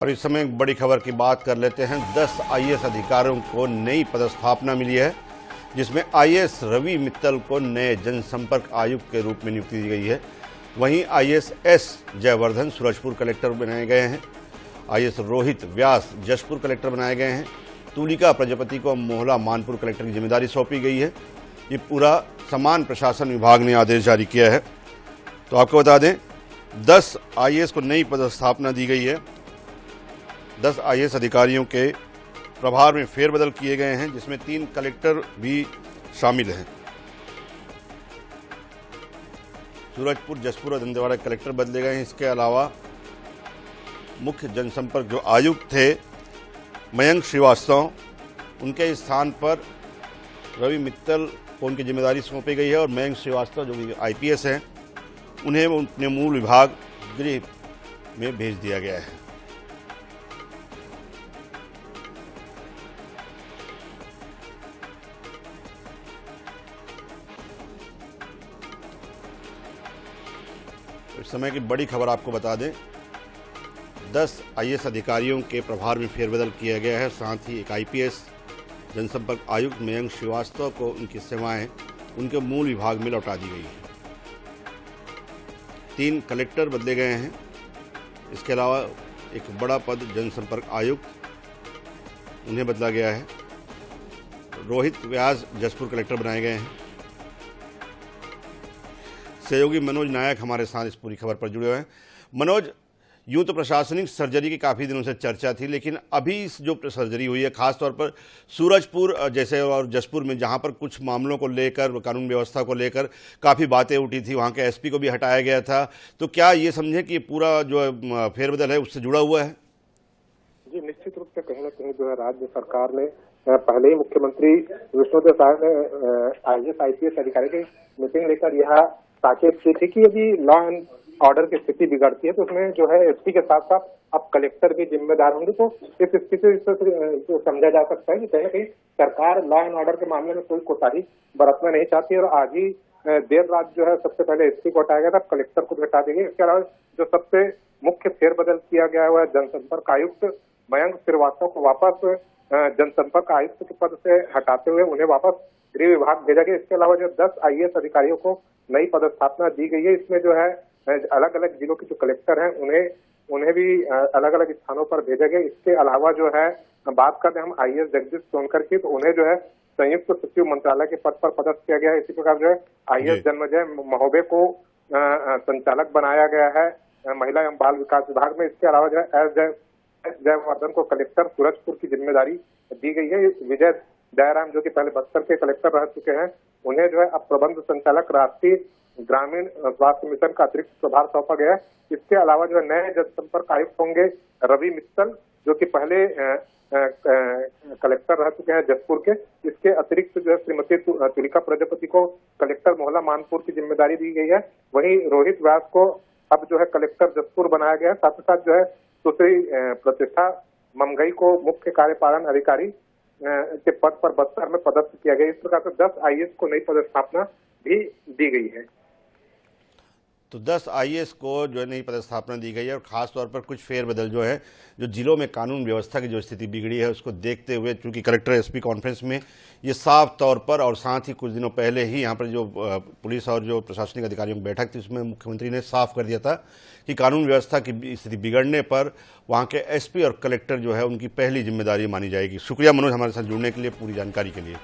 और इस समय एक बड़ी खबर की बात कर लेते हैं। 10 आईएएस अधिकारियों को नई पदस्थापना मिली है, जिसमें आईएएस रवि मित्तल को नए जनसंपर्क आयुक्त के रूप में नियुक्ति दी गई है। वहीं IAS S Jaivardhan Surajpur collector बनाए गए हैं। आईएएस रोहित व्यास जशपुर कलेक्टर बनाए गए हैं। तुलिका प्रजापति को मोहला मानपुर कलेक्टर की जिम्मेदारी सौंपी गई है। ये पूरा समान प्रशासन विभाग ने आदेश जारी किया है। तो आपको बता दें, 10 आईएएस को नई पदस्थापना दी गई है। 10 आईएएस अधिकारियों के प्रभार में फेरबदल किए गए हैं, जिसमें 3 कलेक्टर भी शामिल हैं। सूरजपुर, जशपुर और दंतेवाड़ा कलेक्टर बदले गए हैं। इसके अलावा मुख्य जनसंपर्क जो आयुक्त थे मयंक श्रीवास्तव, उनके स्थान पर रवि मित्तल को उनकी जिम्मेदारी सौंपी गई है और मयंक श्रीवास्तव जो भी आईपीएस हैं, उन्हें अपने मूल विभाग गृह में भेज दिया गया है। इस समय की बड़ी खबर आपको बता दें, 10 आईएएस अधिकारियों के प्रभार में फेरबदल किया गया है। साथ ही एक आईपीएस जनसंपर्क आयुक्त मयंक श्रीवास्तव को उनकी सेवाएं उनके मूल विभाग में लौटा दी गई है। 3 कलेक्टर बदले गए हैं। इसके अलावा एक बड़ा पद जनसंपर्क आयुक्त, उन्हें बदला गया है। रोहित व्यास जशपुर कलेक्टर बनाए गए हैं। सहयोगी मनोज नायक हमारे साथ इस पूरी खबर पर जुड़े हुए हैं। मनोज, यूं तो प्रशासनिक सर्जरी की काफ़ी दिनों से चर्चा थी, लेकिन अभी इस जो सर्जरी हुई है, खासतौर पर सूरजपुर जैसे और जशपुर में, जहां पर कुछ मामलों को लेकर, कानून व्यवस्था को लेकर काफ़ी बातें उठी थी, वहां के एसपी को भी हटाया गया था, तो क्या ये समझें कि पूरा जो फेरबदल है उससे जुड़ा हुआ है? जी, निश्चित रूप से कहीं ना कहीं जो है राज्य सरकार ने पहले ही मुख्यमंत्री विष्णुदेव साय ने आईएएस आईपीएस अधिकारी की मीटिंग लेकर यह ताकीद की थी कि यदि लॉ एंड ऑर्डर की स्थिति बिगड़ती है तो उसमें जो है एसपी के साथ साथ अब कलेक्टर भी जिम्मेदार होंगे। तो इस स्थिति से समझा जा सकता है कि कहीं ना कहीं सरकार लॉ एंड ऑर्डर के मामले में कोई कोताही बरतना नहीं चाहती और आज ही देर रात जो है सबसे पहले एसपी को हटाया गया था, कलेक्टर को हटा देंगे। इसके अलावा जो सबसे मुख्य फेरबदल किया गया है वह जनसंपर्क आयुक्त मयंक श्रीवास्तव को वापस जनसंपर्क आयुक्त के पद से हटाते हुए उन्हें वापस गृह विभाग भेजा गया। इसके अलावा जो 10 आईएएस अधिकारियों को नई पदस्थापना दी गई है, इसमें जो है अलग अलग जिलों के जो कलेक्टर हैं उन्हें भी अलग अलग स्थानों पर भेजा गया। इसके अलावा जो है बात करते हैं हम आईएएस जगदीश सोनकर की, तो उन्हें जो है संयुक्त सचिव मंत्रालय के पद पर पदस्थ किया गया है। इसी प्रकार जो है आईएएस जन्मजय महोबे को संचालक बनाया गया है महिला एवं बाल विकास विभाग में। इसके अलावा जो है एस जयवर्धन को कलेक्टर सूरजपुर की जिम्मेदारी दी गई है। विजय दयाराम जो कि पहले बस्तर के कलेक्टर रह चुके हैं, उन्हें जो है अब प्रबंध संचालक राष्ट्रीय ग्रामीण स्वास्थ्य मिशन का अतिरिक्त प्रभार सौंपा गया है। इसके अलावा जो है नए जनसंपर्क आयुक्त होंगे रवि मित्तल, जो कि पहले कलेक्टर रह चुके हैं जशपुर के। इसके अतिरिक्त जो है श्रीमती तुलिका प्रजापति को कलेक्टर मोहला मानपुर की जिम्मेदारी दी गई है। वहीं रोहित व्यास को अब जो है कलेक्टर जशपुर बनाया गया है। साथ ही साथ जो है सुश्री प्रतिष्ठा ममगई को मुख्य कार्यपालन अधिकारी के पद पर बस्तर में पदस्थ किया गया। इस प्रकार से 10 आईएएस को नई पदस्थापना भी दी गई है। तो 10 आईएएस को जो है नई पदस्थापना दी गई है और ख़ास तौर पर कुछ फेरबदल जो है, जो जिलों में कानून व्यवस्था की जो स्थिति बिगड़ी है उसको देखते हुए, चूंकि कलेक्टर एसपी कॉन्फ्रेंस में ये साफ तौर पर और साथ ही कुछ दिनों पहले ही यहाँ पर जो पुलिस और जो प्रशासनिक अधिकारियों की बैठक थी, उसमें मुख्यमंत्री ने साफ कर दिया था कि कानून व्यवस्था की स्थिति बिगड़ने पर वहाँ के एसपी और कलेक्टर जो है उनकी पहली जिम्मेदारी मानी जाएगी। शुक्रिया मनोज, हमारे साथ जुड़ने के लिए, पूरी जानकारी के लिए।